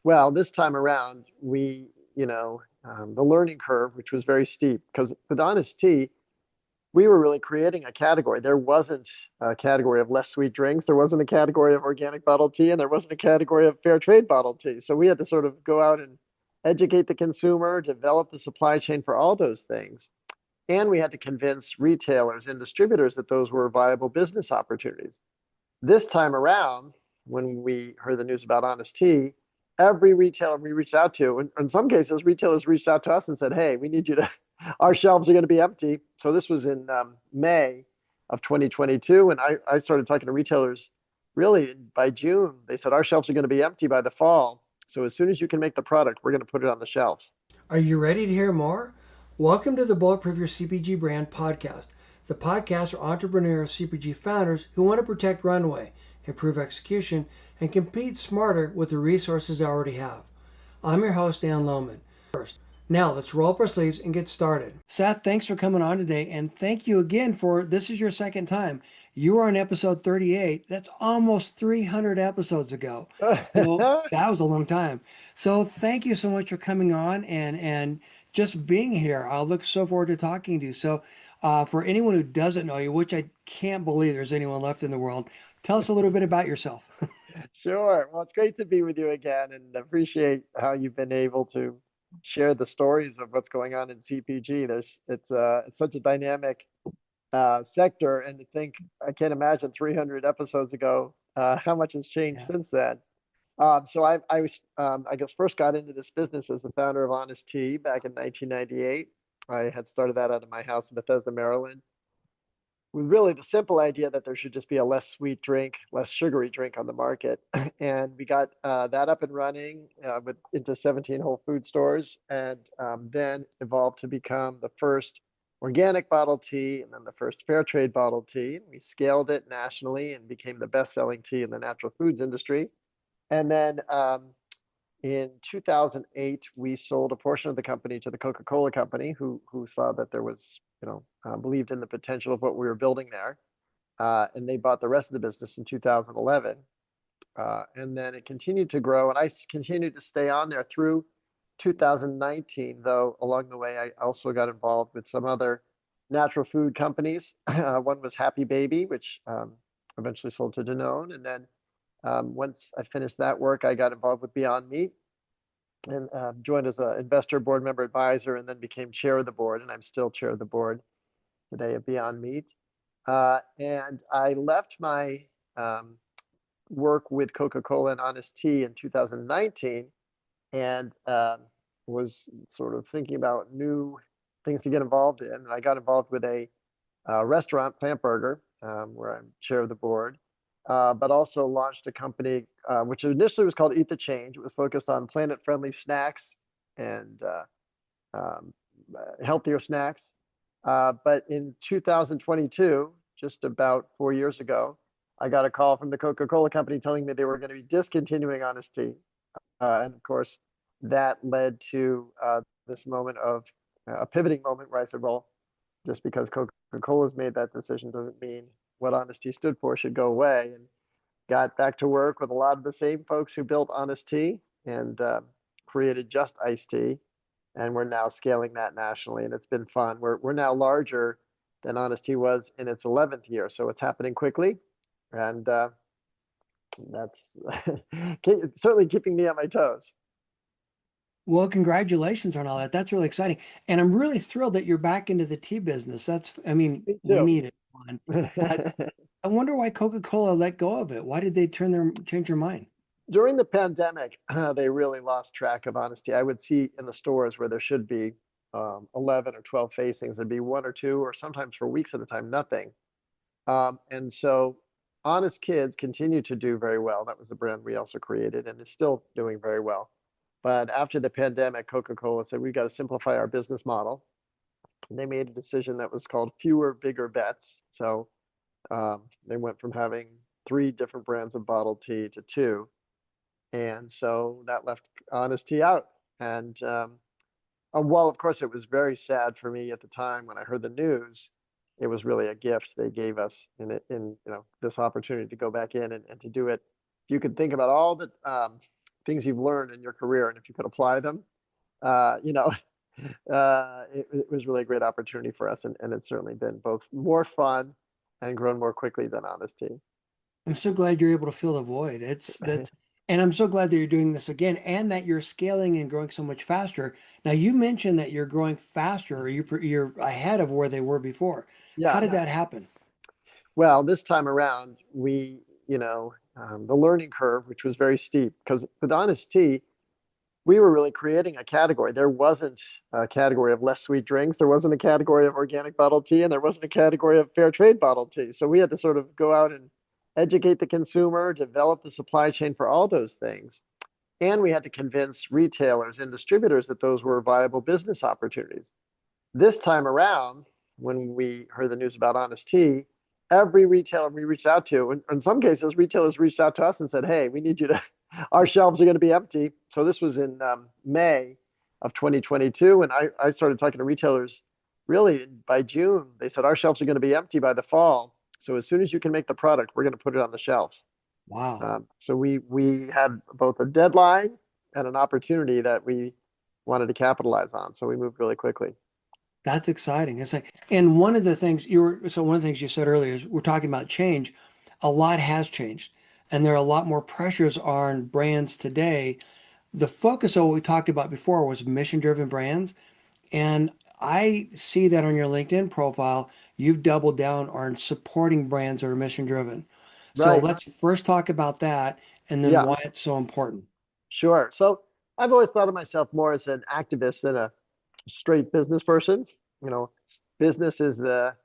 Well, this time around, the learning curve, which was very steep, because with Honest Tea, we were really creating a category. There wasn't a category of less sweet drinks. There wasn't a category of organic bottled tea, and there wasn't a category of fair trade bottled tea. So we had to sort of go out and educate the consumer, develop the supply chain for all those things. And we had to convince retailers and distributors that those were viable business opportunities. This time around, when we heard the news about Honest Tea, every retailer we reached out to, and in some cases, retailers reached out to us and said, "Hey, we need you to, our shelves are going to be empty." So this was in May of 2022. And I started talking to retailers really by June. They said, "Our shelves are going to be empty by the fall. So as soon as you can make the product, we're going to put it on the shelves." Are you ready to hear more? Welcome to the Bulletproof Your CPG Brand podcast. The podcast are entrepreneurial CPG founders who want to protect runway, improve execution, and compete smarter with the resources they already have. I'm your host, Dan Lohman. First, now let's roll up our sleeves and get started. Seth, thanks for coming on today, and thank you again for this is your second time. You were on episode 38. That's almost 300 episodes ago. So that was a long time. So thank you so much for coming on and just being here. I look so forward to talking to you. So for anyone who doesn't know you, which I can't believe there's anyone left in the world, tell us a little bit about yourself. Sure. Well, it's great to be with you again and appreciate how you've been able to share the stories of what's going on in CPG. It's such a dynamic sector, and to think I can't imagine 300 episodes ago how much has changed Yeah. since then. So I was I guess first got into this business as the founder of Honest Tea back in 1998. I had started that out of my house in Bethesda, Maryland, with really the simple idea that there should just be a less sweet drink, less sugary drink on the market. And we got that up and running into 17 Whole Food stores, and then evolved to become the first organic bottled tea and then the first fair trade bottled tea. And we scaled it nationally and became the best selling tea in the natural foods industry. And then in 2008, we sold a portion of the company to the Coca-Cola company, who saw that there was, believed in the potential of what we were building there, and they bought the rest of the business in 2011. And then it continued to grow, and I continued to stay on there through 2019. Though along the way, I also got involved with some other natural food companies. One was Happy Baby, which eventually sold to Danone, and then once I finished that work, I got involved with Beyond Meat and joined as an investor, board member, advisor, and then became chair of the board. And I'm still chair of the board today at Beyond Meat. And I left my work with Coca-Cola and Honest Tea in 2019, and was sort of thinking about new things to get involved in. And I got involved with a restaurant, Plant Burger, where I'm chair of the board, but also launched a company which initially was called Eat the Change. It was focused on planet-friendly snacks and healthier snacks. But in 2022, just about 4 years ago, I got a call from the Coca-Cola company telling me they were going to be discontinuing Honest Tea. And of course, that led to this moment of a pivoting moment where I said, well, just because Coca-Cola's made that decision doesn't mean what Honest Tea stood for should go away. And got back to work with a lot of the same folks who built Honest Tea and created Just Iced Tea. And we're now scaling that nationally, and it's been fun. We're now larger than Honest Tea was in its 11th year, so it's happening quickly, and that's certainly keeping me on my toes. Well, congratulations on all that. That's really exciting. And I'm really thrilled that you're back into the tea business. I mean, Me we too. need it. One. But I wonder why Coca-Cola let go of it. Why did they change their mind? During the pandemic, they really lost track of Honest Tea. I would see in the stores where there should be 11 or 12 facings, there'd be one or two, or sometimes for weeks at a time, nothing. And so Honest Kids continue to do very well. That was the brand we also created, and it's still doing very well. But after the pandemic, Coca-Cola said, we've got to simplify our business model. And they made a decision that was called fewer, bigger bets. So they went from having three different brands of bottled tea to two. And so that left Honest Tea out. And while, of course, it was very sad for me at the time when I heard the news, it was really a gift they gave us in this opportunity to go back in and to do it. You could think about all the things you've learned in your career, and if you could apply them, you know, it was really a great opportunity for us, and it's certainly been both more fun and grown more quickly than honesty. I'm so glad you're able to fill the void. And I'm so glad that you're doing this again and that you're scaling and growing so much faster. Now, you mentioned that you're growing faster, or you're ahead of where they were before. How Yeah. did that happen? Well, this time around, the learning curve, which was very steep, because with Honest Tea, we were really creating a category. There wasn't a category of less sweet drinks. There wasn't a category of organic bottled tea, and there wasn't a category of fair trade bottled tea. So we had to sort of go out and educate the consumer, develop the supply chain for all those things. And we had to convince retailers and distributors that those were viable business opportunities. This time around, when we heard the news about Honest Tea, every retailer we reached out to, and in some cases, retailers reached out to us and said, "Hey, we need you to, our shelves are going to be empty." So this was in May of 2022. And I started talking to retailers really by June. They said, "Our shelves are going to be empty by the fall. So as soon as you can make the product, we're going to put it on the shelves." Wow. So we had both a deadline and an opportunity that we wanted to capitalize on. So we moved really quickly. That's exciting. It's like, and one of the things you said earlier is we're talking about change. A lot has changed, and there are a lot more pressures on brands today. The focus of what we talked about before was mission-driven brands, and I see that on your LinkedIn profile. You've doubled down on supporting brands that are mission-driven. So Right. let's first talk about that, and then Yeah. why it's so important. Sure. So I've always thought of myself more as an activist than a straight business person. You know, business is the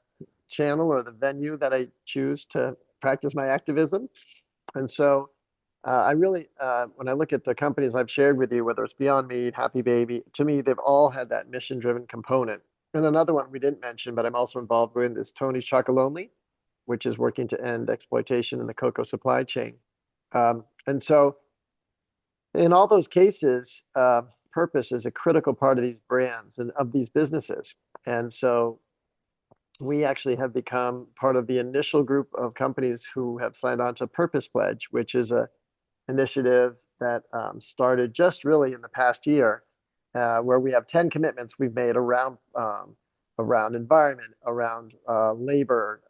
channel or the venue that I choose to practice my activism. And so when I look at the companies I've shared with you, whether it's Beyond Meat, Happy Baby, to me, they've all had that mission driven component. And another one we didn't mention, but I'm also involved with is Tony's Chocolonely, which is working to end exploitation in the cocoa supply chain. And so in all those cases, purpose is a critical part of these brands and of these businesses. And so we actually have become part of the initial group of companies who have signed on to Purpose Pledge, which is a initiative that started just really in the past year, where we have 10 commitments we've made around environment, around labor,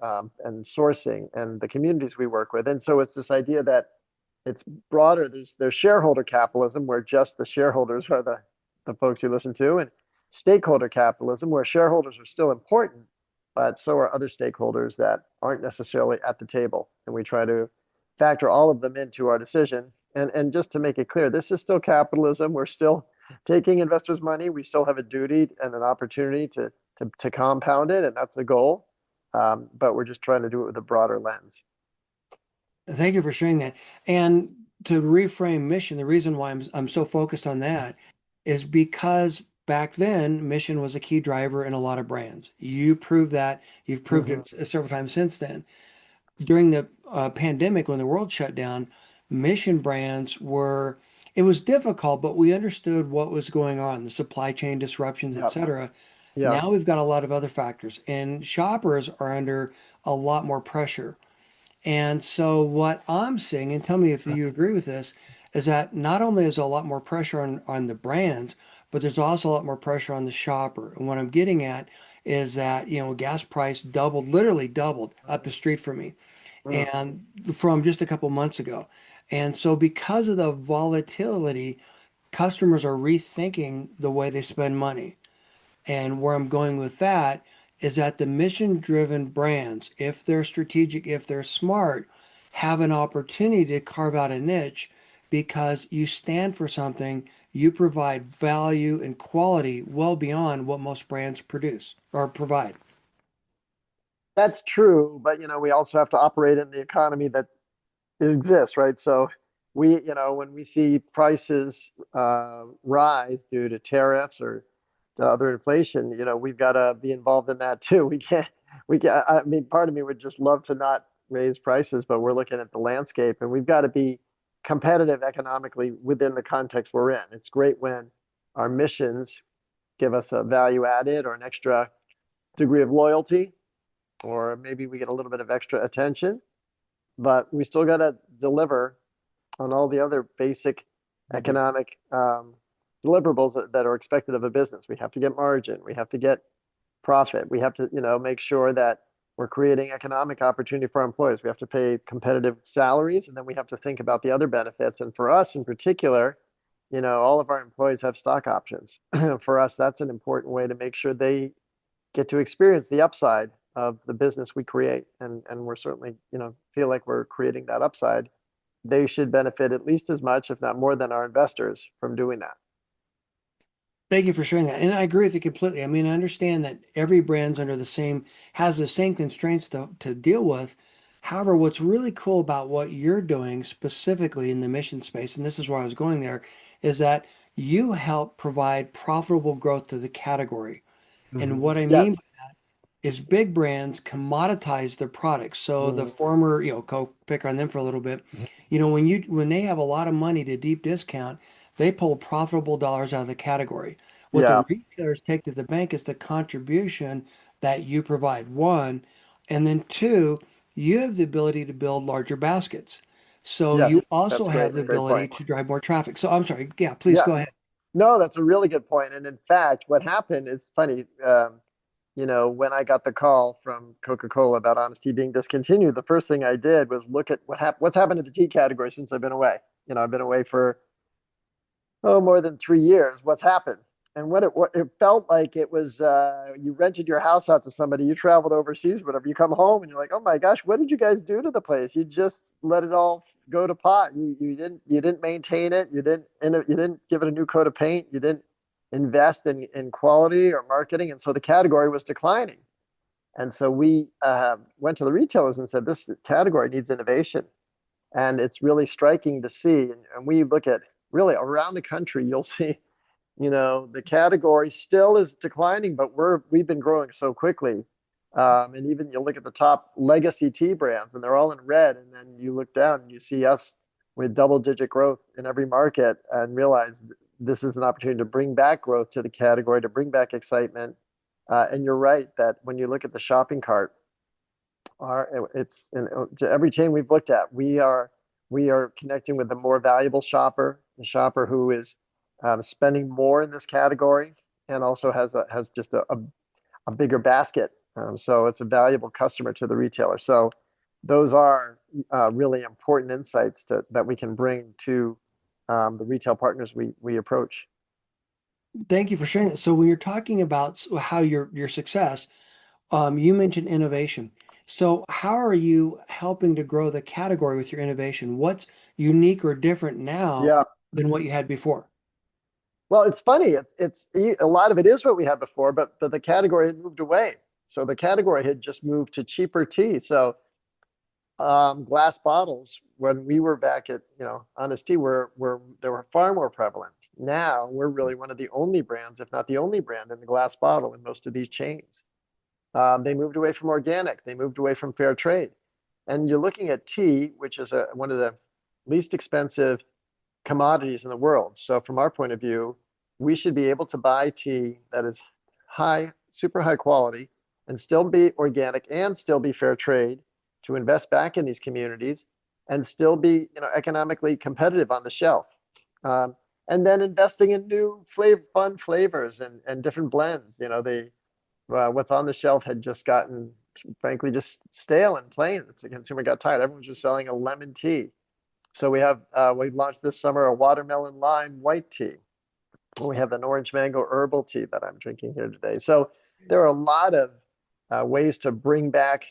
and sourcing, and the communities we work with. And so it's this idea that it's broader. There's shareholder capitalism, where just the shareholders are the folks you listen to, and stakeholder capitalism, where shareholders are still important, but so are other stakeholders that aren't necessarily at the table. And we try to factor all of them into our decision. And just to make it clear, this is still capitalism. We're still taking investors' money. We still have a duty and an opportunity to compound it, and that's the goal. But we're just trying to do it with a broader lens. Thank you for sharing that. And to reframe mission, the reason why I'm so focused on that is because back then mission was a key driver in a lot of brands. You proved that. You've proved Mhm. it several times since then. During the pandemic, when the world shut down, mission brands were, it was difficult, but we understood what was going on, the supply chain disruptions, et Yep. cetera. Yeah. Now we've got a lot of other factors, and shoppers are under a lot more pressure. And so what I'm seeing, and tell me if you agree with this, is that not only is a lot more pressure on the brands, but there's also a lot more pressure on the shopper. And what I'm getting at is that, gas price doubled, literally doubled up the street for me Mm. and from just a couple months ago. And so because of the volatility, customers are rethinking the way they spend money. And where I'm going with that is that the mission driven brands, if they're strategic, if they're smart, have an opportunity to carve out a niche because you stand for something, you provide value and quality well beyond what most brands produce or provide. That's true, but we also have to operate in the economy that exists, right? So when we see prices rise due to tariffs or to other inflation, we've got to be involved in that too. I mean, part of me would just love to not raise prices, but we're looking at the landscape, and we've got to be competitive economically within the context we're in. It's great when our missions give us a value added or an extra degree of loyalty, or maybe we get a little bit of extra attention, but we still got to deliver on all the other basic Big deal. economic deliverables that are expected of a business. We have to get margin. We have to get profit. We have to, make sure that we're creating economic opportunity for our employees. We have to pay competitive salaries, and then we have to think about the other benefits. And for us in particular, all of our employees have stock options. For us, that's an important way to make sure they get to experience the upside of the business we create. And we're certainly, feel like we're creating that upside. They should benefit at least as much, if not more than our investors from doing that. Thank you for sharing that. And I agree with you completely. I mean, I understand that every brand's under the same, has the same constraints to deal with. However, what's really cool about what you're doing specifically in the mission space, and this is where I was going there, is that you help provide profitable growth to the category. And what I mean Yes. is big brands commoditize their products. So the Mhm. former, Coke, pick on them for a little bit, when they have a lot of money to deep discount, they pull profitable dollars out of the category. What the Yeah. retailers take to the bank is the contribution that you provide, one, and then two, you have the ability to build larger baskets. So you Yes. also That's have great. the Great ability point. to drive more traffic. So I'm sorry, yeah, please Yeah. go ahead. No, that's a really good point. And in fact, what happened, it's funny, when I got the call from Coca-Cola about Honesty being discontinued, the first thing I did was look at what's happened to the tea category since I've been away. I've been away for more than 3 years. What's happened? And what it felt like it was, you rented your house out to somebody, you traveled overseas, whatever. You come home and you're like, oh my gosh, what did you guys do to the place? You just let it all go to pot. You didn't maintain it. You didn't give it a new coat of paint. You didn't invest in quality or marketing, and so the category was declining. And so we went to the retailers and said, this category needs innovation. And it's really striking to see. And we look at really around the country, you'll see, the category still is declining, but we've been growing so quickly. And even you look at the top legacy tea brands, and they're all in red. And then you look down and you see us with double-digit growth in every market, and realize this is an opportunity to bring back growth to the category, to bring back excitement. And you're right that when you look at the shopping cart, it's in every chain we've looked at, we are connecting with the more valuable shopper, the shopper who is spending more in this category, and also has just a bigger basket. So it's a valuable customer to the retailer. So those are really important insights that we can bring to the retail partners we approach. Thank you for sharing that. So when you're talking about how your success, you mentioned innovation. So how are you helping to grow the category with your innovation? What's unique or different now Yeah. than what you had before? Well, it's funny. It's a lot of it is what we had before, but the category had moved away. So the category had just moved to cheaper tea. So glass bottles, when we were back at Honest Tea, were they were far more prevalent. Now we're really one of the only brands, if not the only brand, in the glass bottle in most of these chains. They moved away from organic. They moved away from fair trade. And you're looking at tea, which is one of the least expensive commodities in the world. So from our point of view, we should be able to buy tea that is high, super high quality, and still be organic and still be fair trade, to invest back in these communities and still be, economically competitive on the shelf. And then investing in new fun flavors and different blends. The what's on the shelf had just gotten, frankly, just stale and plain. The consumer got tired. Everyone's just selling a lemon tea. So we've launched this summer a watermelon lime white tea. We have an orange mango herbal tea that I'm drinking here today. So there are a lot of ways to bring back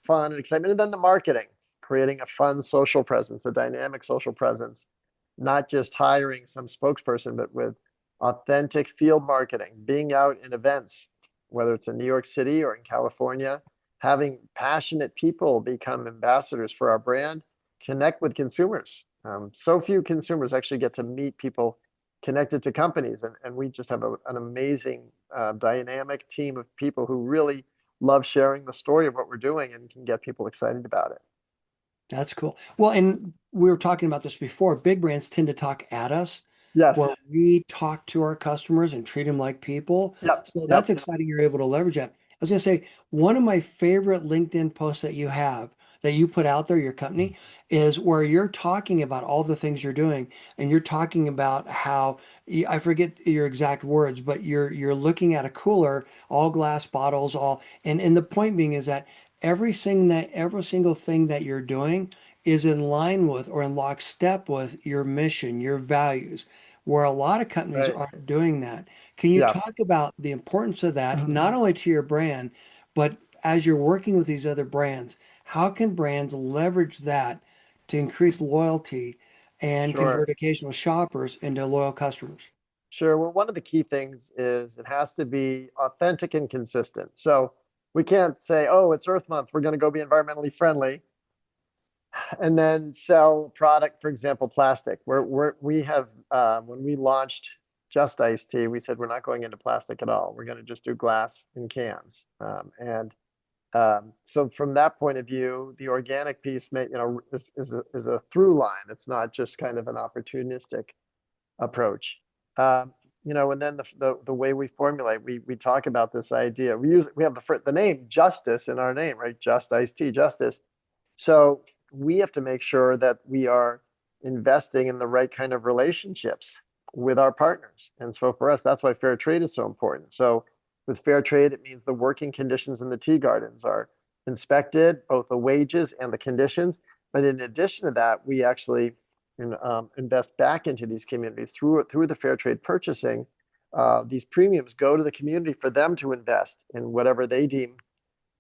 fun and excitement. And then the marketing, creating a fun social presence, a dynamic social presence, not just hiring some spokesperson, but with authentic field marketing, being out in events, whether it's in New York City or in California, having passionate people become ambassadors for our brand, connect with consumers. So few consumers actually get to meet people connected to companies, and we just have an amazing, dynamic team of people who really love sharing the story of what we're doing and can get people excited about it. That's cool. Well, and we were talking about this before. Big brands tend to talk at us, where Yes. we talk to our customers and treat them like people. Yep. So that's Yep. exciting. You're able to leverage that. I was going to say, one of my favorite LinkedIn posts that you have, that you put out there, your company, is where you're talking about all the things you're doing, and you're talking about how I forget your exact words, but you're looking at a cooler, all glass bottles, all, and the point being is that every single thing that you're doing is in line with or in lockstep with your mission, your values, where a lot of companies Right. aren't doing that. Can you Yeah. talk about the importance of that, Mhm. not only to your brand, but as you're working with these other brands, how can brands leverage that to increase loyalty and Sure. convert occasional shoppers into loyal customers? Sure. Well, one of the key things is it has to be authentic and consistent. So we can't say, oh, it's Earth Month, we're going to go be environmentally friendly, and then sell product, for example, plastic. We have, when we launched Just Iced Tea, we said we're not going into plastic at all. We're going to just do glass in cans. So from that point of view, the organic piece is a through line. It's not just kind of an opportunistic approach. Um, and then the way we formulate, we talk about this idea. We have the name justice in our name, right? Just iced tea, justice. So we have to make sure that we are investing in the right kind of relationships with our partners. And so for us, that's why fair trade is so important. So with fair trade, it means the working conditions in the tea gardens are inspected, both the wages and the conditions. But in addition to that, we actually invest back into these communities through the fair trade purchasing. These premiums go to the community for them to invest in whatever they deem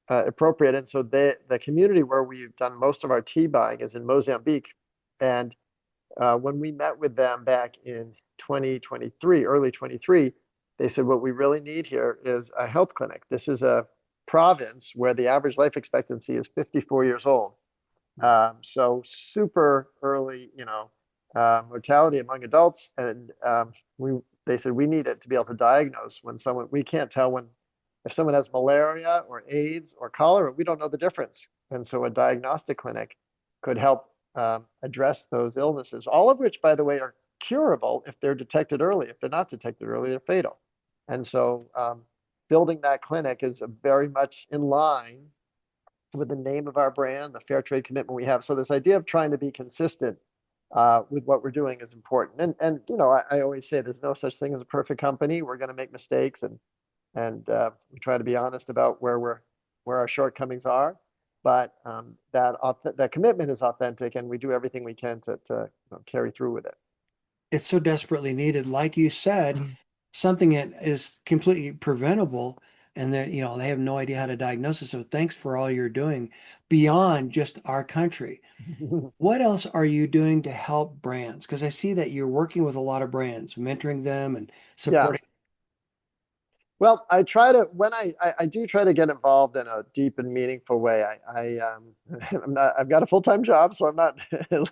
appropriate. And so the community where we've done most of our tea buying is in Mozambique. And when we met with them back in 2023, early 23, they said, what we really need here is a health clinic. This is a province where the average life expectancy is 54 years old. So super early, mortality among adults. And they said we need it to be able to diagnose when we can't tell if someone has malaria or AIDS or cholera, we don't know the difference. And so a diagnostic clinic could help address those illnesses, all of which, by the way, are curable if they're detected early. If they're not detected early, they're fatal. And so building that clinic is very much in line with the name of our brand, the fair trade commitment we have. So this idea of trying to be consistent with what we're doing is important. And I always say there's no such thing as a perfect company. We're going to make mistakes, and we try to be honest about where our shortcomings are. But that commitment is authentic, and we do everything we can to carry through with it. It's so desperately needed. Like you said, something that is completely preventable and that, they have no idea how to diagnose it. So thanks for all you're doing beyond just our country. What else are you doing to help brands? Because I see that you're working with a lot of brands, mentoring them and Yeah. supporting. Well, I try to when I do try to get involved in a deep and meaningful way. I've got a full-time job, so I'm not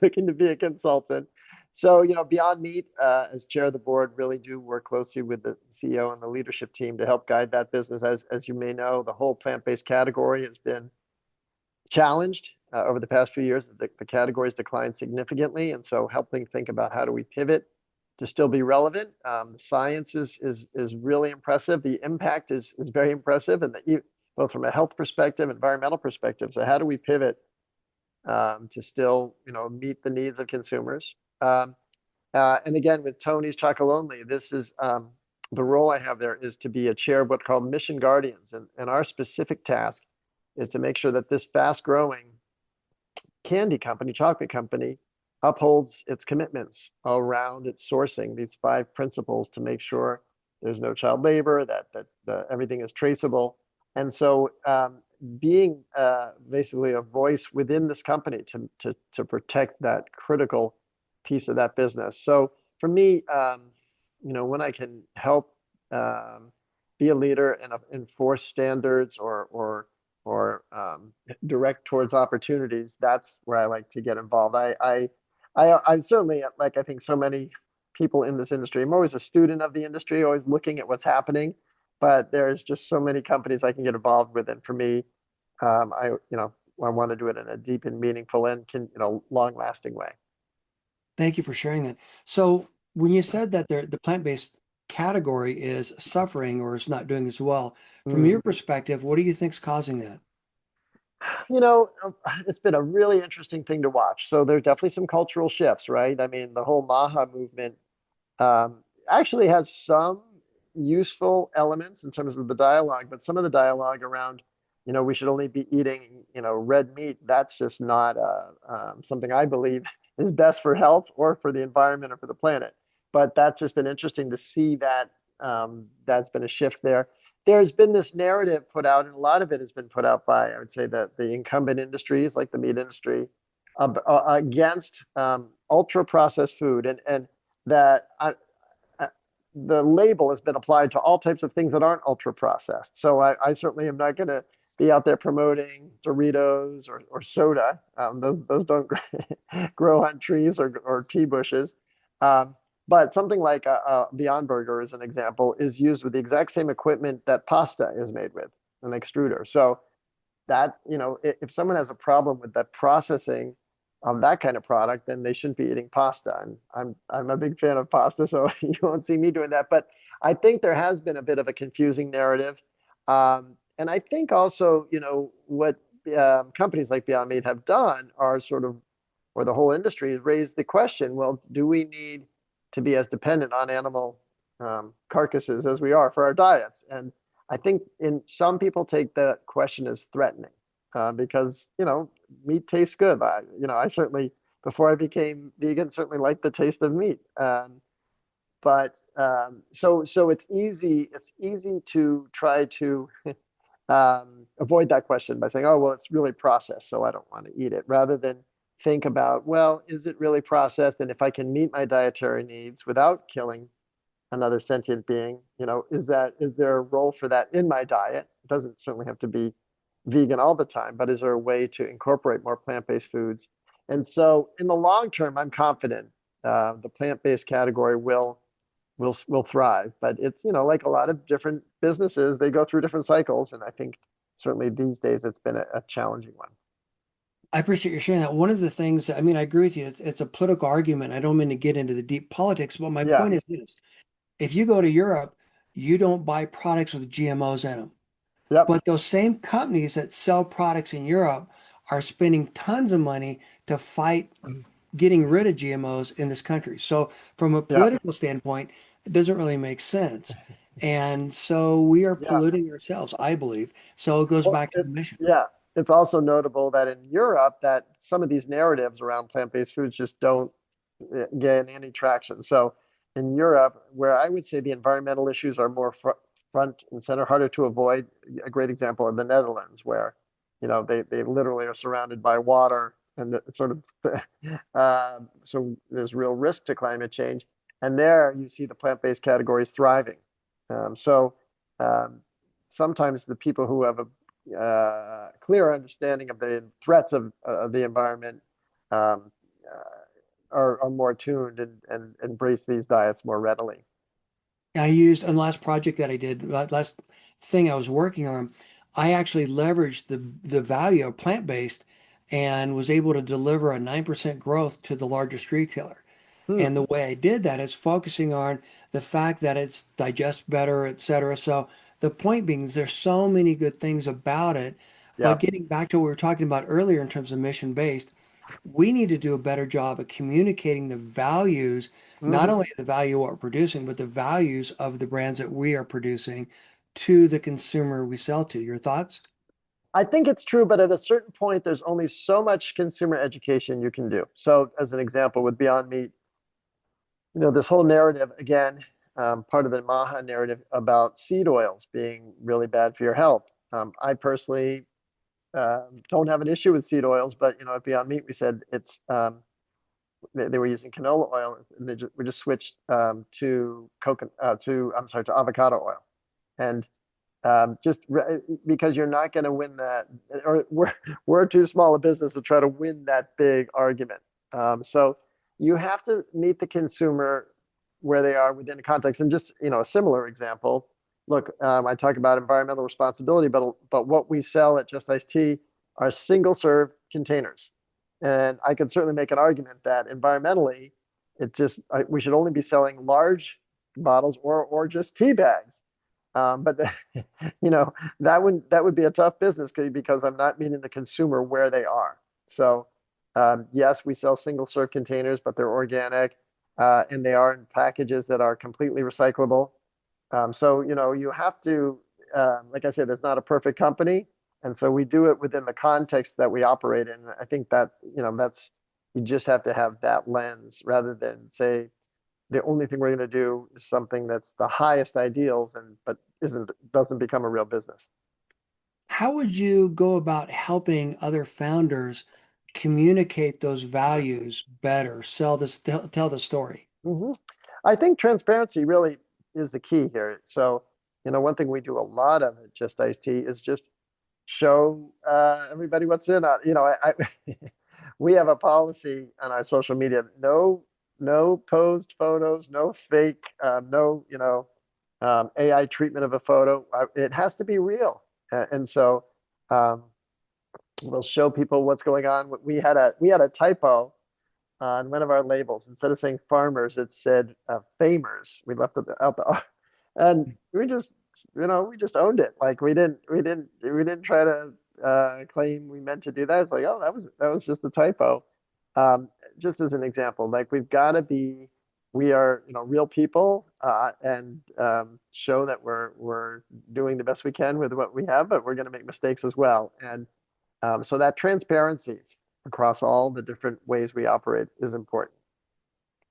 looking to be a consultant. So, Beyond Meat, as chair of the board, really do work closely with the CEO and the leadership team to help guide that business. As you may know, the whole plant-based category has been challenged over the past few years. The categories declined significantly, and so helping think about how do we pivot to still be relevant. The science is really impressive. The impact is very impressive, and both from a health perspective, environmental perspective. So how do we pivot to still meet the needs of consumers? And again, with Tony's Chocolate Only, this is the role I have there is to be a chair of what's called Mission Guardians, and our specific task is to make sure that this fast-growing candy company, chocolate company, upholds its commitments around its sourcing, these 5 principles to make sure there's no child labor, that everything is traceable. And so being basically a voice within this company to protect that critical piece of that business. So for me, when I can help be a leader and enforce standards or direct towards opportunities, that's where I like to get involved. I certainly, like I think so many people in this industry, I'm always a student of the industry, always looking at what's happening, but there's just so many companies I can get involved with. And for me, I want to do it in a deep and meaningful and long lasting way. Thank you for sharing that. So when you said that the plant-based category is suffering or is not doing as well, from Mm. your perspective, what do you think's causing that? It's been a really interesting thing to watch. So there's definitely some cultural shifts, right? I mean, the whole Maha movement actually has some useful elements in terms of the dialogue, but some of the dialogue around, we should only be eating, red meat. That's just not something I believe is best for health or for the environment or for the planet. But that's just been interesting to see that that's been a shift there. There's been this narrative put out, and a lot of it has been put out by, I would say, that the incumbent industries like the meat industry against ultra processed food, and that uh, the label has been applied to all types of things that aren't ultra processed. So I certainly am not going to be out there promoting Doritos or soda. Those don't grow on trees or tea bushes. Um, but something like a Beyond Burger, as an example, is used with the exact same equipment that pasta is made with, an extruder. So that, if someone has a problem with that processing of that kind of product, then they shouldn't be eating pasta. And I'm a big fan of pasta, so you won't see me doing that. But I think there has been a bit of a confusing narrative. And I think also, what companies like Beyond Meat have done are sort of, or the whole industry has raised the question, well, do we need to be as dependent on animal carcasses as we are for our diets? And I think in some people take that question as threatening because meat tastes good. I certainly, before I became vegan, certainly liked the taste of meat. But so it's easy to try to avoid that question by saying, oh, well, it's really processed, so I don't want to eat it, rather than think about, well, is it really processed? And if I can meet my dietary needs without killing another sentient being, is there a role for that in my diet? It doesn't certainly have to be vegan all the time, but is there a way to incorporate more plant-based foods? And so in the long term, I'm confident the plant-based category will thrive. But it's, like a lot of different businesses, they go through different cycles. And I think certainly these days it's been a challenging one. I appreciate you sharing that. One of the things, I mean, I agree with you. It's a political argument. I don't mean to get into the deep politics, but my Yeah. point is this. If you go to Europe, you don't buy products with GMOs in them. Yep. But those same companies that sell products in Europe are spending tons of money to fight getting rid of GMOs in this country. So from a Yeah. political standpoint, it doesn't really make sense. And so we are Yeah. polluting ourselves, I believe. So it goes Well, back to the mission. yeah, it's also notable that in Europe that some of these narratives around plant-based foods just don't gain any traction. So in Europe, where I would say the environmental issues are more front and center, harder to avoid, a great example of the Netherlands, where they literally are surrounded by water, and it's sort of so there's real risk to climate change. And there you see the plant-based categories thriving. So um, sometimes the people who have a clear understanding of the threats of the environment um, are more tuned and embrace these diets more readily. I used on the last project that I did, last thing I was working on, I actually leveraged the value of plant-based and was able to deliver a 9% growth to the largest retailer. Hmm. And the way I did that is focusing on the fact that it's digests better, et cetera. So the point being is there's so many good things about it. Yeah. But getting back to what we were talking about earlier in terms of mission-based, we need to do a better job of communicating the values, not Hmm. only the value of what we're producing, but the values of the brands that we are producing to the consumer we sell to. Your thoughts? I think it's true, but at a certain point, there's only so much consumer education you can do. So, as an example, with Beyond Meat, this whole narrative, again, part of the Maha narrative about seed oils being really bad for your health. I personally don't have an issue with seed oils, but at Beyond Meat, we said they were using canola oil, and we just switched to coconut I'm sorry, to avocado oil, and because you're not going to win that, or we're too small a business to try to win that big argument. So you have to meet the consumer where they are within a context. And just a similar example. Look, I talk about environmental responsibility, but what we sell at Just Ice Tea are single serve containers, and I could certainly make an argument that environmentally, we should only be selling large bottles or just tea bags. But you know, that would be a tough business because I'm not meeting the consumer where they are. So yes, we sell single serve containers, but they're organic, and they are in packages that are completely recyclable. So, you have to, like I said, there's not a perfect company. And so we do it within the context that we operate in. I think that, you just have to have that lens rather than say the only thing we're going to do is something that's the highest ideals but doesn't become a real business. How would you go about helping other founders communicate those values better, tell the story? hmm I think transparency really is the key here. So, one thing we do a lot of at Just Ice Tea is just show everybody what's in it. We have a policy on our social media: no posed photos, no fake, no AI treatment of a photo. It has to be real, and so um, we'll show people what's going on. We had a typo on one of our labels. Instead of saying farmers, it said famers. We left it out the, and we just owned it. Like we didn't try to claim we meant to do that. It's like, oh, that was just a typo. Um, just as an example, like we are real people, and show that we're doing the best we can with what we have, but we're going to make mistakes as well. And so that transparency across all the different ways we operate is important.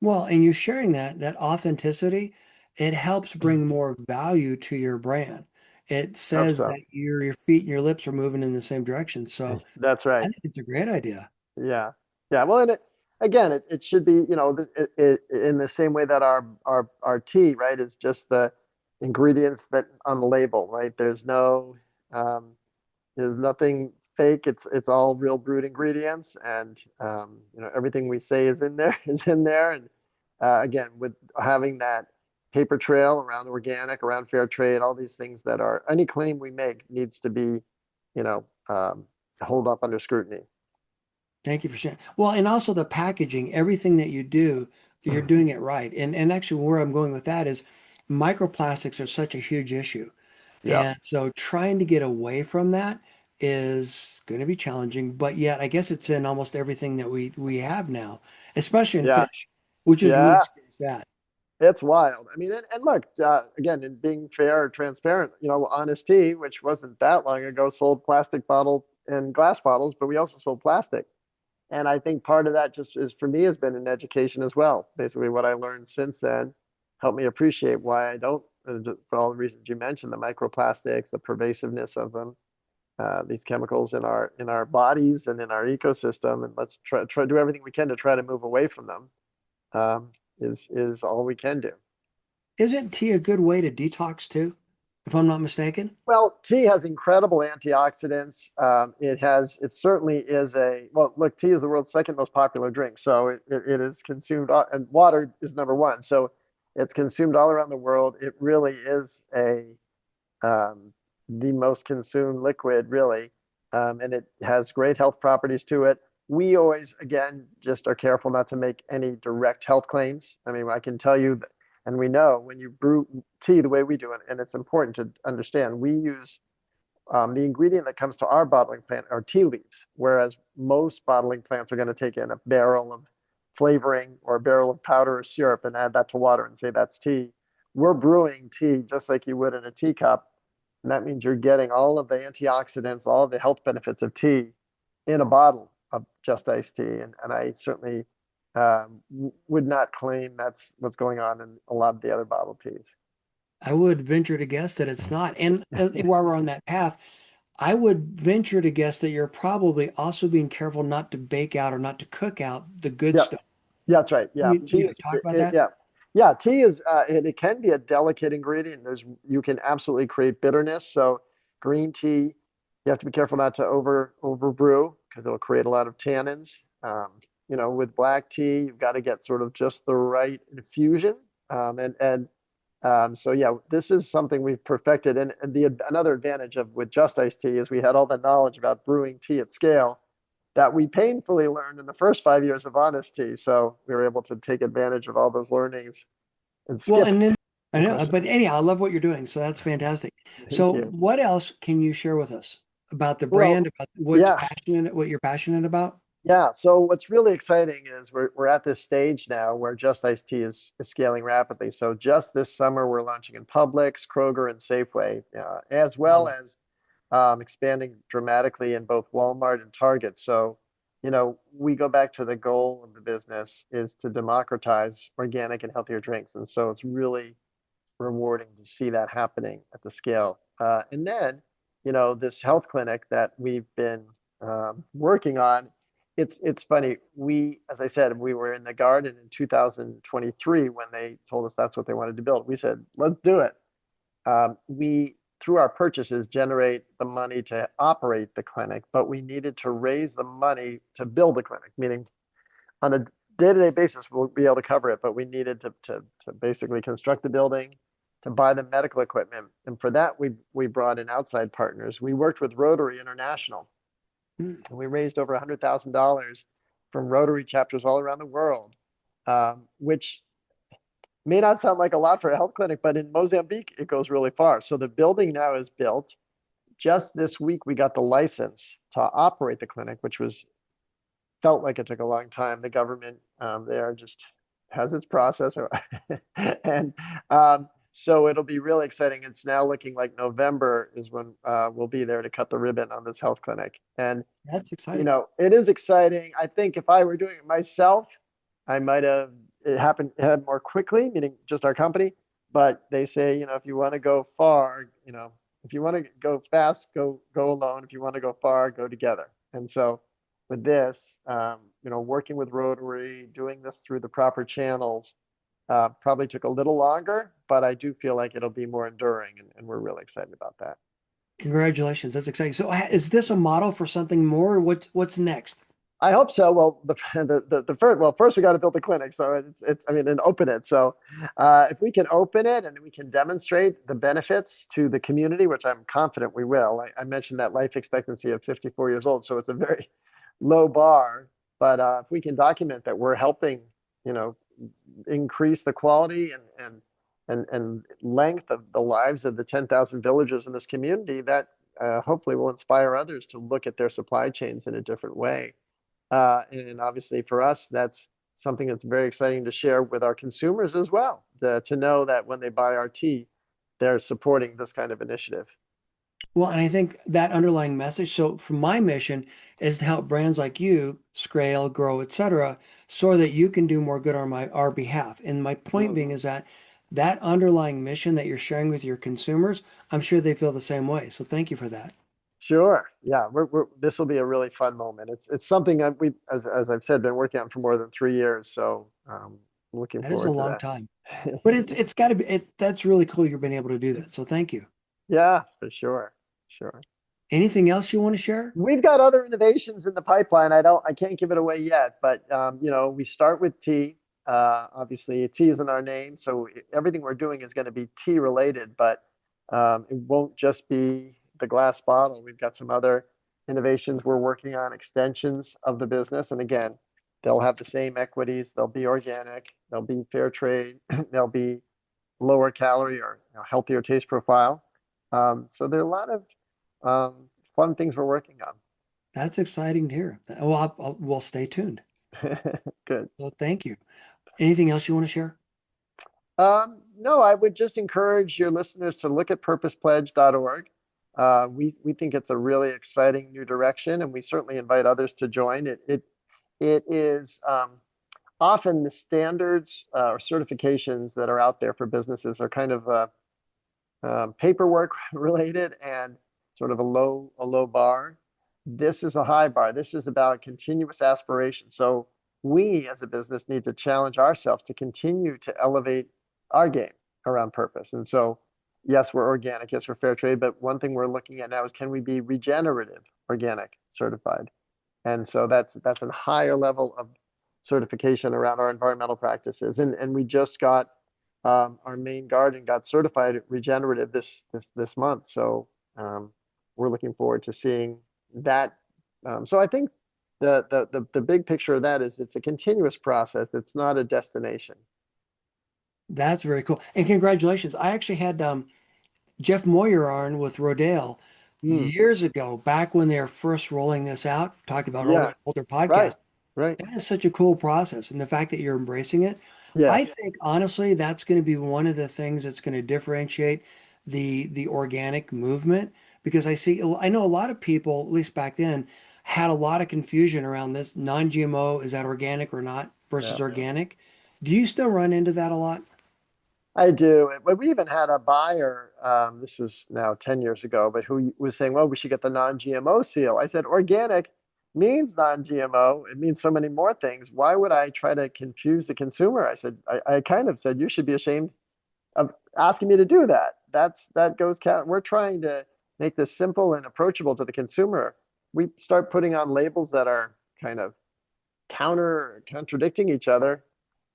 Well, and you sharing that authenticity, it helps bring more value to your brand. It Hope says so. that your feet and your lips are moving in the same direction. So That's I right. think it's a great idea. Yeah. Yeah. Well, and again, it should be, in the same way that our tea, right, is just the ingredients that on the label, right? Um, there's nothing fake. It's all real brewed ingredients, and everything we say is in there is in there. And again, with having that paper trail around organic, around fair trade, all these things that are any claim we make needs to be, you know, um, hold up under scrutiny. Thank you for sharing. Well, and also the packaging, everything that you do, you're doing it right. And actually where I'm going with that is microplastics are such a huge issue. Yeah. And so trying to get away from that is going to be challenging, but yet I guess it's in almost everything that we have now, especially in Yeah. fish, which is really Yeah. sad. It's wild. I mean, and look, again, in being fair or transparent, Honest Tea, which wasn't that long ago, sold plastic bottles and glass bottles, but we also sold plastic. And I think part of that just is for me has been an education as well. Basically, what I learned since then helped me appreciate why I don't, for all the reasons you mentioned, the microplastics, the pervasiveness of them, these chemicals in our bodies and in our ecosystem, and let's try do everything we can to try to move away from them. Is all we can do. Isn't tea a good way to detox too, if I'm not mistaken? Well, tea has incredible antioxidants. It certainly is well, look, tea is the world's second most popular drink. So it is consumed, and water is number one. So it's consumed all around the world. It really is um, the most consumed liquid, really. And it has great health properties to it. We always, again, just are careful not to make any direct health claims. I mean, I can tell you, and we know when you brew tea the way we do it, and it's important to understand, we use the ingredient that comes to our bottling plant are tea leaves, whereas most bottling plants are going to take in a barrel of flavoring or a barrel of powder or syrup and add that to water and say that's tea. We're brewing tea just like you would in a teacup, and that means you're getting all of the antioxidants, all of the health benefits of tea in a bottle of just iced tea. And I certainly would not claim that's what's going on in a lot of the other bottled teas. I would venture to guess that it's not. And while we're on that path, I would venture to guess that you're probably also being careful not to bake out or not to cook out the good Yeah, stuff. yeah, that's right. Yeah, tea You is talk about that? yeah, yeah. Tea is it can be a delicate ingredient. You can absolutely create bitterness. So green tea, you have to be careful not to over brew because it'll create a lot of tannins. With black tea, you've got to get sort of just the right infusion. So yeah, this is something we've perfected. And the another advantage of with just iced tea is we had all the knowledge about brewing tea at scale that we painfully learned in the first 5 years of honesty. So we were able to take advantage of all those learnings and Well, skip. and then I No know, question. but anyhow, I love what you're doing, so that's fantastic. Thank So, you. what else can you share with us about the brand, Well, about what's yeah, passionate, what you're passionate about? yeah. So what's really exciting is we're at this stage now where Just Iced Tea is scaling rapidly. So just this summer, we're launching in Publix, Kroger, and Safeway, as Love well it. as expanding dramatically in both Walmart and Target. So, we go back to the goal of the business is to democratize organic and healthier drinks. And so it's really rewarding to see that happening at the scale. And then, this health clinic that we've been working on, it's funny. As I said, we were in the garden in 2023 when they told us that's what they wanted to build. We said, let's do it. We, through our purchases, generate the money to operate the clinic, but we needed to raise the money to build the clinic, meaning on a day-to-day basis, we'll be able to cover it, but we needed to basically construct the building, to buy the medical equipment. And for that, we brought in outside partners. We worked with Rotary International, Mm. and we raised over $100,000 from Rotary chapters all around the world, which may not sound like a lot for a health clinic, but in Mozambique, it goes really far. So the building now is built. Just this week, we got the license to operate the clinic, which was felt like it took a long time. The government there just has its process, and so it'll be really exciting. It's now looking like November is when we'll be there to cut the ribbon on this health clinic, and That's exciting. it is exciting. I think if I were doing it myself, I might have it had more quickly, meaning just our company. But they say, if you want to go far, if you want to go fast, go alone. If you want to go far, go together. And so with this, working with Rotary, doing this through the proper channels, probably took a little longer, but I do feel like it'll be more enduring, and we're really excited about that. Congratulations. That's exciting. So, is this a model for something more? Or what's next? I hope so. Well, the first, first we got to build the clinic, so I mean, and open it. So, if we can open it and we can demonstrate the benefits to the community, which I'm confident we will. I mentioned that life expectancy of 54 years old, so it's a very low bar. But if we can document that we're helping, you know, increase the quality and length of the lives of the 10,000 villagers in this community, that hopefully will inspire others to look at their supply chains in a different way. And obviously for us, that's something that's very exciting to share with our consumers as well, to know that when they buy our tea, they're supporting this kind of initiative. Well, and I think that underlying message. So, for my mission is to help brands like you scale, grow, etc., so that you can do more good on our behalf. And my point being Mhm. is that underlying mission that you're sharing with your consumers, I'm sure they feel the same way. So, thank you for that. Sure. Yeah, this will be a really fun moment. It's something that as I've said, been working on for more than 3 years. So looking That is a forward to long that. time, but it's got to be. That's really cool. You've been able to do that. So, thank you. Yeah, for sure. Sure. Anything else you want to share? We've got other innovations in the pipeline. I can't give it away yet, but we start with tea. Obviously, tea is in our name, so everything we're doing is going to be tea related, but it won't just be the glass bottle. We've got some other innovations we're working on, extensions of the business, and again, they'll have the same equities. They'll be organic. They'll be fair trade. They'll be lower calorie or healthier taste profile. So there are a lot of fun things we're working That's exciting to hear. Well, we'll stay tuned. on. Good. So, thank you. Anything else you want to share? No, I would just encourage your listeners to look at purposepledge.org. We think it's a really exciting new direction, and we certainly invite others to join. It is often the standards or certifications that are out there for businesses are kind of paperwork related and sort of a low bar. This is a high bar. This is about continuous aspiration. So we as a business need to challenge ourselves to continue to elevate our game around purpose. And so, yes, we're organic, yes, we're fair trade, but one thing we're looking at now is can we be regenerative organic certified? And so that's a higher level of certification around our environmental practices. And we just got our main garden got certified regenerative this month. So we're looking forward to seeing that. So I think the big picture of that is it's a continuous process. It's not a destination. That's very cool. And congratulations. I actually had Jeff Moyer on with Rodale Hmm. years ago, back when they were first rolling this out, talking about Yeah, older podcasts. right, right. That is such a cool process. And the fact that you're embracing it, I Yes. think honestly, that's going to be one of the things that's going to differentiate the organic movement because I know a lot of people, at least back then, had a lot of confusion around this non-GMO, is that organic or not versus Yeah. organic. Do you still run into that a lot? I do. But we even had a buyer, this was now 10 years ago, but who was saying, well, we should get the non-GMO seal. I said, organic means non-GMO. It means so many more things. Why would I try to confuse the consumer? I said, I kind of said, you should be ashamed of asking me to do that. That goes count. We're trying to make this simple and approachable to the consumer. We start putting on labels that are kind of contradicting each other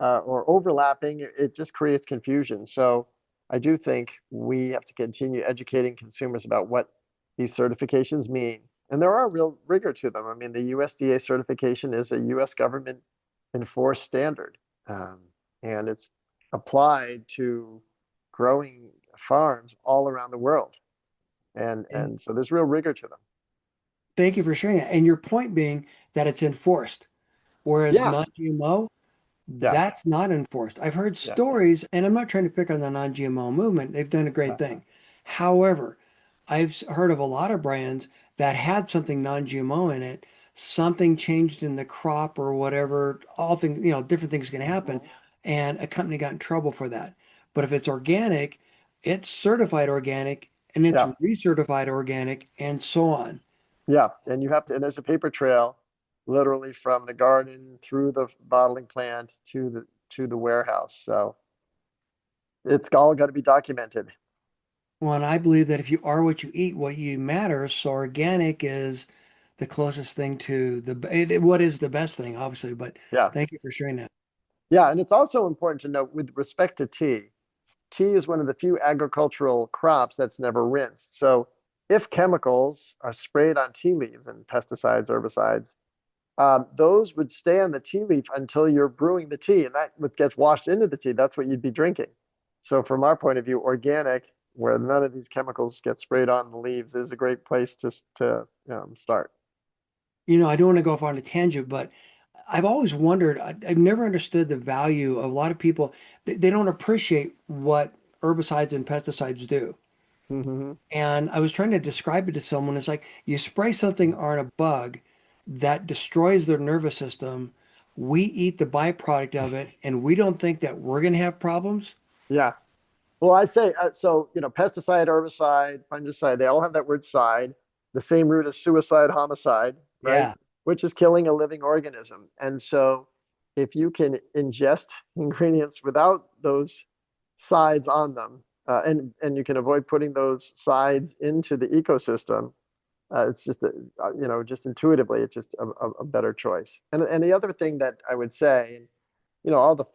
or overlapping, it just creates confusion. So I do think we have to continue educating consumers about what these certifications mean. And there are real rigor to them. I mean, the USDA certification is a US government enforced standard, um, and it's applied to growing farms all around the world. And And so there's real rigor to them. thank you for sharing that. And your point being that it's enforced, whereas Yeah, non-GMO, yeah, that's not enforced. I've heard yeah, stories, and I'm not trying to pick on the non-GMO movement. They've done a great yeah, thing. However, heard of a lot of brands that had something non-GMO in it. Something changed in the crop or whatever. All things, different things can happen, and a company got in trouble for that. But if it's organic, it's certified organic, and it's yeah. recertified organic, and so on. Yeah, and you have to, and there's a paper trail literally from the garden through the bottling plant to the warehouse. So it's all got to be documented. Well, and I believe that if you are what you eat, what you matters. So organic is the closest thing to what is the best thing, obviously. But Yeah. thank you for sharing that. Yeah, and it's also important to note with respect to tea, tea is one of the few agricultural crops that's never rinsed. So if chemicals are sprayed on tea leaves and pesticides, herbicides, those would stay on the tea leaf until you're brewing the tea, and that what gets washed into the tea, that's what you'd be drinking. So from our point of view, organic, where none of these chemicals get sprayed on the leaves, is a great place to start. I don't want to go off on a tangent, but I've always wondered, I've never understood the value of a lot of people. They don't appreciate what herbicides and pesticides do. Hmm. And I was trying to describe it to someone. It's like you spray something on a bug that destroys their nervous system. We eat the byproduct of it, and we don't think that we're going to have problems. Yeah. Well, I say so. Pesticide, herbicide, fungicide, they all have that word "side," the same root as suicide, homicide, right? Yeah. Which is killing a living organism. And so, if you can ingest ingredients without those sides on them, and you can avoid putting those sides into the ecosystem, it's just just intuitively, it's just a better choice. And the other thing that I would say, all the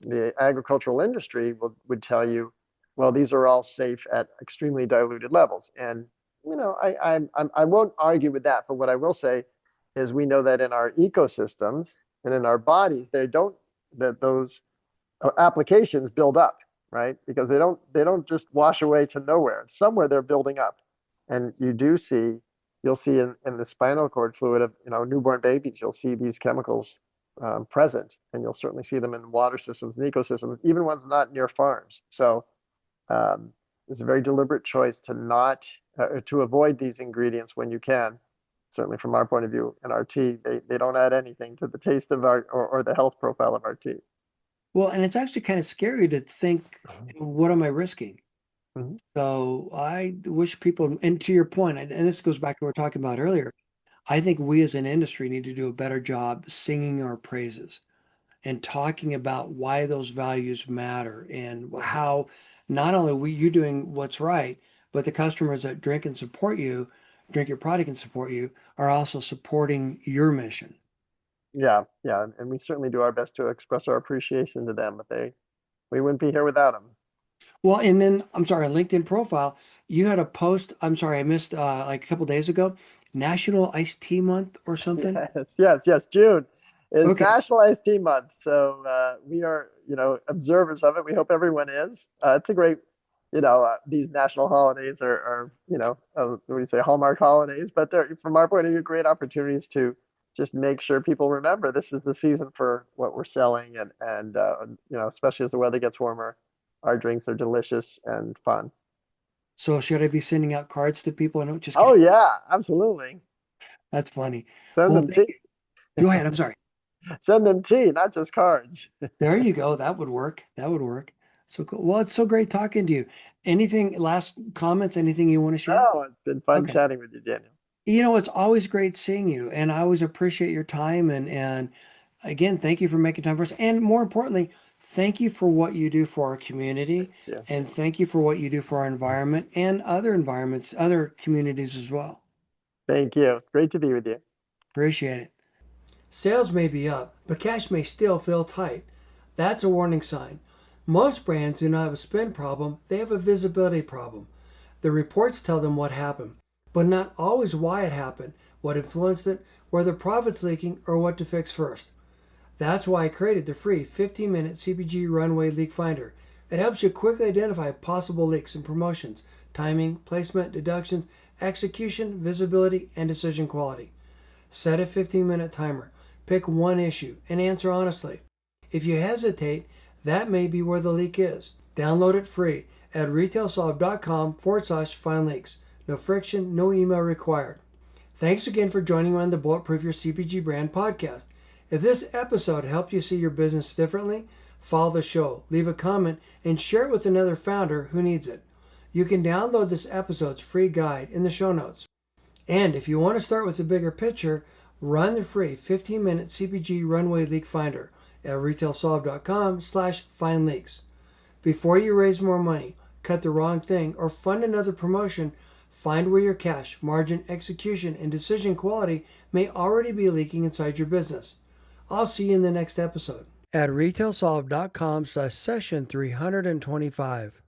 the agricultural industry would tell you, well, these are all safe at extremely diluted levels. And, I won't argue with that. But what I will say is we know that in our ecosystems and in our bodies, that those applications build up, right? Because they don't just wash away to nowhere. Somewhere they're building up. And you'll see in the spinal cord fluid of newborn babies, you'll see these chemicals present, and you'll certainly see them in water systems and ecosystems, even ones not near farms. So it's a very deliberate choice to not to avoid these ingredients when you can. Certainly, from our point of view, in our tea, they don't add anything to the taste of our or the health profile of our tea. Well, and it's actually kind of scary to think, what am I risking? Mhm. So I wish people, and to your point, and this goes back to what we were talking about earlier, I think we as an industry need to do a better job singing our praises and talking about why those values matter and how not only you doing what's right, but the customers that drink your product and support you, are also supporting your mission. Yeah, yeah, and we certainly do our best to express our appreciation to them, but we wouldn't be here without them. Well, and then I'm sorry, on LinkedIn profile, you had a post. I'm sorry, I missed like a couple days ago, National Iced Tea Month or something. Yes, yes, yes. June. It's Okay. National Iced Tea Month, so we are, observers of it. We hope everyone is. It's a great, these national holidays are what do you say, Hallmark holidays, but they're, from our point of view, great opportunities to just make sure people remember this is the season for what we're selling, and especially as the weather gets warmer, our drinks are delicious and fun. So should I be sending out cards to people? No, just Oh kidding. yeah, absolutely. That's funny. Send Well, them thank tea. you. Go ahead. I'm sorry. Send them tea, not just cards. There you go. That would work. That would work. So cool. Well, it's so great talking to you. Anything, last comments, anything you want to share? Oh, it's been fun Okay. chatting with you, Daniel. It's always great seeing you, and I always appreciate your time. And again, thank you for making time for us. And more importantly, thank you for what you do for our community, Yeah. and thank you for what you do for our environment and other environments, other communities as well. Thank you. Great to be with you. Appreciate it. Sales may be up, but cash may still feel tight. That's a warning sign. Most brands do not have a spend problem, they have a visibility problem. The reports tell them what happened, but not always why it happened, what influenced it, where the profit's leaking, or what to fix first. That's why I created the free 15-minute CPG Runway Leak Finder. It helps you quickly identify possible leaks in promotions, timing, placement, deductions, execution, visibility, and decision quality. Set a 15-minute timer. Pick one issue and answer honestly. If you hesitate, that may be where the leak is. Download it free at retailsolve.com/find leaks. No friction, no email required. Thanks again for joining me on the Bulletproof Your CPG Brand podcast. If this episode helped you see your business differently, follow the show, leave a comment, and share it with another founder who needs it. You can download this episode's free guide in the show notes. And if you want to start with the bigger picture, run the free 15-minute CPG Runway Leak Finder at retailsolve.com/find leaks. Before you raise more money, cut the wrong thing, or fund another promotion, find where your cash, margin, execution, and decision quality may already be leaking inside your business. I'll see you in the next episode. At retailsolve.com/session 325.